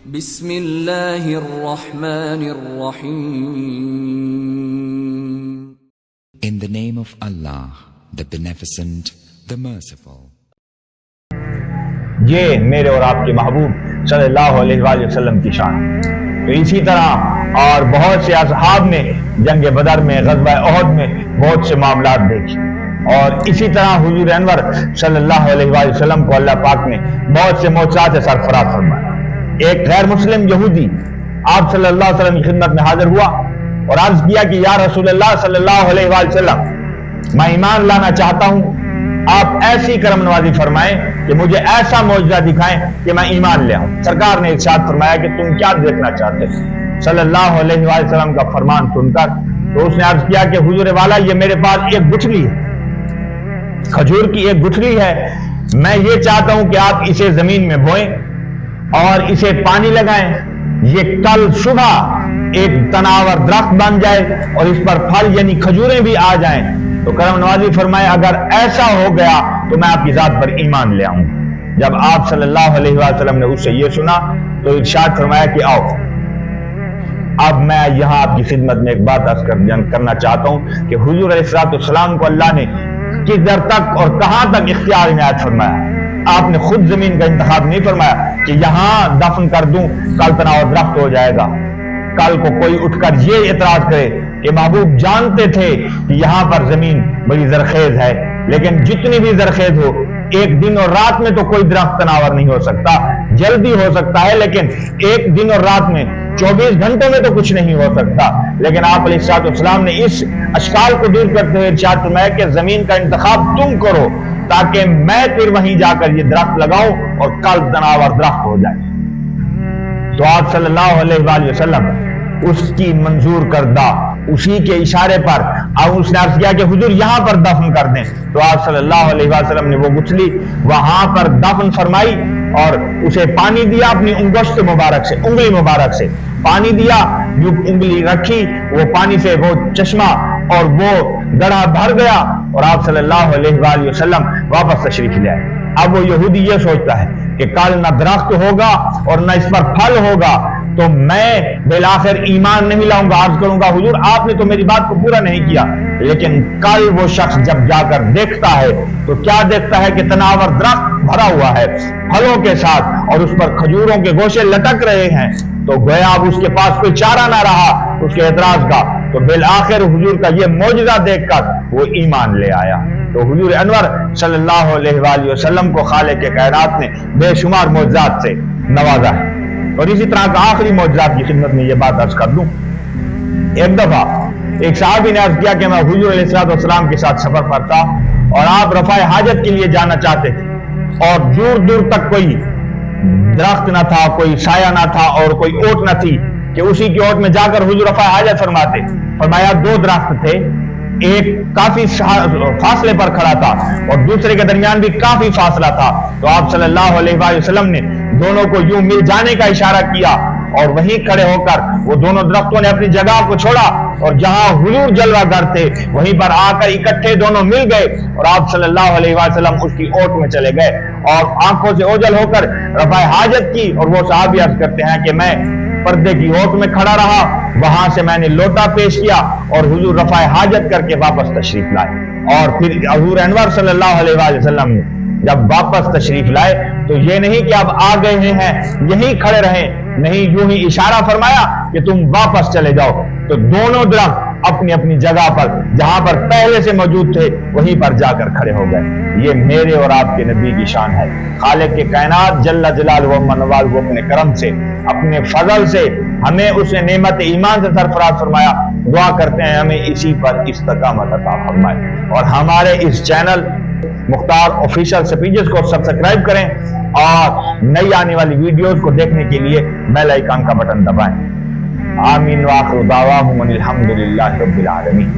بسم اللہ الرحمن الرحیم. In the name of Allah, the Beneficent, the Merciful. یہ میرے اور آپ کے محبوب صلی اللہ علیہ وآلہ وسلم کی شان. تو اسی طرح اور بہت سے اصحاب نے جنگ بدر میں، غزوہ احد میں بہت سے معاملات دیکھے، اور اسی طرح حضور انور صلی اللہ علیہ وآلہ وسلم کو اللہ پاک نے بہت سے معجزات سے سرفراز فرمایا. ایک غیر مسلم یہودی آپ صلی اللہ علیہ وسلم کی خدمت میں حاضر ہوا اور عرض کیا کہ یا رسول اللہ صلی اللہ علیہ وآلہ وسلم، میں ایمان لانا چاہتا ہوں، آپ ایسی کرم نوازی فرمائیں کہ مجھے ایسا معجزہ دکھائیں کہ میں ایمان لے آؤں. سرکار نے ارشاد فرمایا کہ تم کیا دیکھنا چاہتے ہیں؟ صلی اللہ علیہ وآلہ وسلم کا فرمان سن کر تو اس نے عرض کیا کہ حضور والا، یہ میرے پاس ایک گٹھلی ہے، کھجور کی ایک گٹھلی ہے، میں یہ چاہتا ہوں کہ آپ اسے زمین میں بوئیں اور اسے پانی لگائیں، یہ کل صبح ایک تناور درخت بن جائے اور اس پر پھل یعنی کھجوریں بھی آ جائیں. تو کرم نوازی فرمائے اگر ایسا ہو گیا تو میں آپ کی ذات پر ایمان لے آؤں. جب آپ صلی اللہ علیہ وسلم نے اس سے یہ سنا تو ارشاد فرمایا کہ آؤ، اب میں یہاں آپ کی خدمت میں ایک بات عرض کرنا چاہتا ہوں کہ حضور علیہ السلام کو اللہ نے کس در تک اور کہاں تک اختیار عنایت فرمایا. آپ نے خود زمین کا انتخاب نہیں فرمایا کہ یہاں دفن کر دوں کل تناور درخت ہو جائے گا. کل کو کوئی اٹھ کر یہ اعتراض کرے کہ محبوب جانتے تھے کہ یہاں پر زمین بڑی زرخیز ہے، لیکن جتنی بھی زرخیز ہو ایک دن اور رات میں تو کوئی درخت تناور نہیں ہو سکتا، جلدی ہو سکتا ہے لیکن ایک دن اور رات میں 24 گھنٹوں میں تو کچھ نہیں ہو سکتا. لیکن آپ علیہ السلام نے اس اشکال کو دور کرتے ہوئے ارشاد فرمایا کہ زمین کا انتخاب تم کرو تاکہ میں پھر وہیں جا کر یہ درخت لگاؤں اور کل تناور درخت ہو جائے. تو آپ صلی اللہ علیہ وآلہ وسلم اس کی منظور کردہ اسی کے اشارے پر اس نے عرض کیا کہ حضور یہاں پر دفن کر دیں. تو آپ صلی اللہ علیہ وسلم نے وہ گٹھلی وہاں پر دفن فرمائی اور اسے پانی دیا، اپنی انگشت مبارک سے، انگلی مبارک سے پانی دیا، جو انگلی رکھی وہ پانی سے وہ چشمہ اور وہ گڑھا بھر گیا اور آپ صلی اللہ علیہ وآلہ وسلم واپس تشریف لے آئے. اب وہ یہودی یہ سوچتا ہے کہ کل نہ درخت ہوگا اور نہ اس پر پھل ہوگا تو میں بالآخر ایمان نہیں لاؤں گا. عرض کروں گا حضور آپ نے تو میری بات کو پورا نہیں کیا. لیکن کل وہ شخص جب جا کر دیکھتا ہے تو کیا دیکھتا ہے کہ تناور درخت بھرا ہوا ہے پھلوں کے ساتھ اور اس پر کھجوروں کے گوشے لٹک رہے ہیں. تو گویا اب اس کے پاس کوئی چارہ نہ رہا اس کے اعتراض کا. تو بالآخر حضور کا یہ معجزہ دیکھ کر وہ ایمان لے آیا. تو حضور انور صلی اللہ علیہ وآلہ وسلم کو خالق کائنات نے بے شمار معجزات سے نوازا ہے. اور اسی طرح کا آخری معجزات کی خدمت میں یہ بات عرض کر دوں. ایک دفعہ ایک صحابی نے عرض کیا کہ میں حضور علیہ السلام کے ساتھ سفر پر تھا اور آپ رفع حاجت کے لیے جانا چاہتے تھے اور دور دور تک کوئی درخت نہ تھا، کوئی سایہ نہ تھا اور کوئی اوٹ نہ تھی کہ اسی کی اوٹ میں جا کر حضور رفع حاجت فرماتے. فرمایا دو درخت تھے، ایک کافی فاصلے پر کھڑا تھا اور دوسرے کے درمیان بھی کافی فاصلہ تھا. تو آپ صلی اللہ علیہ وآلہ وسلم نے دونوں کو یوں مل جانے کا اشارہ کیا اور وہیں کھڑے ہو کر وہ دونوں درختوں نے اپنی جگہ کو چھوڑا اور جہاں حضور جلوہ گر تھے وہیں پر آ کر اکٹھے دونوں مل گئے اور آپ صلی اللہ علیہ وسلم اس کی اوٹ میں چلے گئے اور آنکھوں سے اوجھل ہو کر رفع حاجت کی. اور وہ صحابی عرض کرتے ہیں کہ میں پردے کی اوٹ میں کھڑا رہا، وہاں سے میں نے لوٹا پیش کیا اور حضور رفع حاجت کر کے واپس تشریف لائے. اور پھر حضور انور صلی اللہ علیہ وآلہ وسلم نے جب واپس تشریف لائے تو یہ نہیں کہ اب آ گئے ہیں یہیں کھڑے رہیں، نہیں، یوں ہی اشارہ فرمایا کہ تم واپس چلے جاؤ. تو دونوں درخت اپنی اپنی جگہ پر جہاں پر پہلے سے موجود تھے وہیں پر جا کر کھڑے ہو گئے. یہ میرے اور آپ کے نبی کی شان ہے. خالق کے کائنات جل جلالہ و منوال وہ اپنے کرم سے، اپنے فضل سے ہمیں اس نے نعمت ایمان سے سرفراز فرمایا. دعا کرتے ہیں ہمیں اسی پر استقامت عطا فرمائے. اور ہمارے اس چینل مختار آفیشل سپیچز کو سبسکرائب کریں اور نئی آنے والی ویڈیوز کو دیکھنے کے لیے بیل آئیکن کا بٹن دبائیں. آمین وآخر دعواہم الحمدللہ رب العالمین.